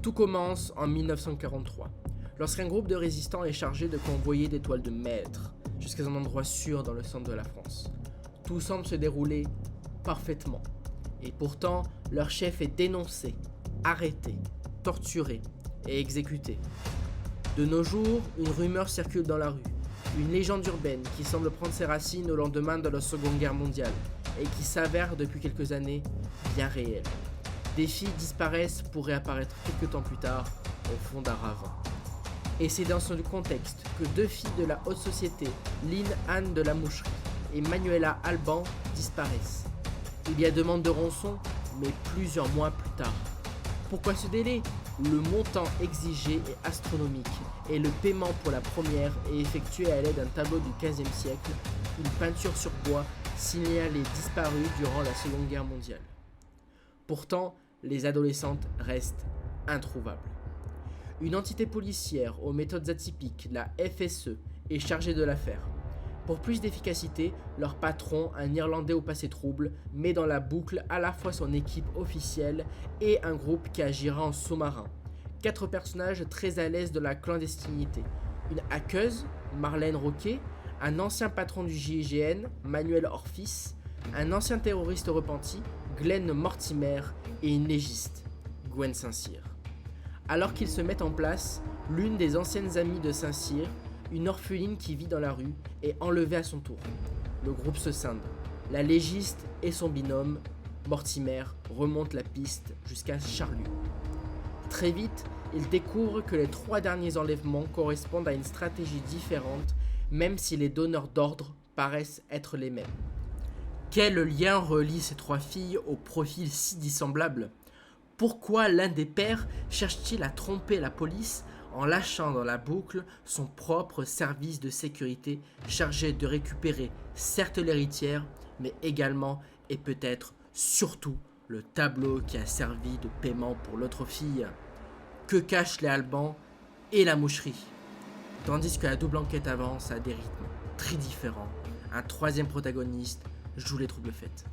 Tout commence en 1943, lorsqu'un groupe de résistants est chargé de convoyer des toiles de maître jusqu'à un endroit sûr dans le centre de la France. Tout semble se dérouler parfaitement. Et pourtant, leur chef est dénoncé, arrêté, torturé et exécuté. De nos jours, une rumeur circule dans la rue, une légende urbaine qui semble prendre ses racines au lendemain de la Seconde Guerre mondiale et qui s'avère depuis quelques années bien réelle. Des filles disparaissent pour réapparaître quelques temps plus tard au fond d'un ravin. Et c'est dans ce contexte que deux filles de la haute société, Lynn Anne de la Moucherie et Manuela Alban, disparaissent. Il y a demande de rançon, mais plusieurs mois plus tard. Pourquoi ce délai ? Le montant exigé est astronomique et le paiement pour la première est effectué à l'aide d'un tableau du XVe siècle, une peinture sur bois signale les disparus durant la Seconde Guerre mondiale. Pourtant, les adolescentes restent introuvables. Une entité policière aux méthodes atypiques, la FSE, est chargée de l'affaire. Pour plus d'efficacité, leur patron, un Irlandais au passé trouble, met dans la boucle à la fois son équipe officielle et un groupe qui agira en sous-marin. 4 personnages très à l'aise de la clandestinité. Une hackeuse, Marlène Roquet, un ancien patron du GIGN, Manuel Orfis, un ancien terroriste repenti, Glenn Mortimer, et une légiste, Gwen Saint-Cyr. Alors qu'ils se mettent en place, l'une des anciennes amies de Saint-Cyr, une orpheline qui vit dans la rue, est enlevée à son tour. Le groupe se scinde. La légiste et son binôme, Mortimer, remontent la piste jusqu'à Charlieu. Très vite, ils découvrent que les 3 derniers enlèvements correspondent à une stratégie différente, même si les donneurs d'ordre paraissent être les mêmes. Quel lien relie ces 3 filles au profil si dissemblable ? Pourquoi l'un des pères cherche-t-il à tromper la police en lâchant dans la boucle son propre service de sécurité chargé de récupérer certes l'héritière, mais également et peut-être surtout le tableau qui a servi de paiement pour l'autre fille? Que cachent les Albans et la Moucherie? Tandis que la double enquête avance à des rythmes très différents, un 3e protagoniste joue les troubles fêtes.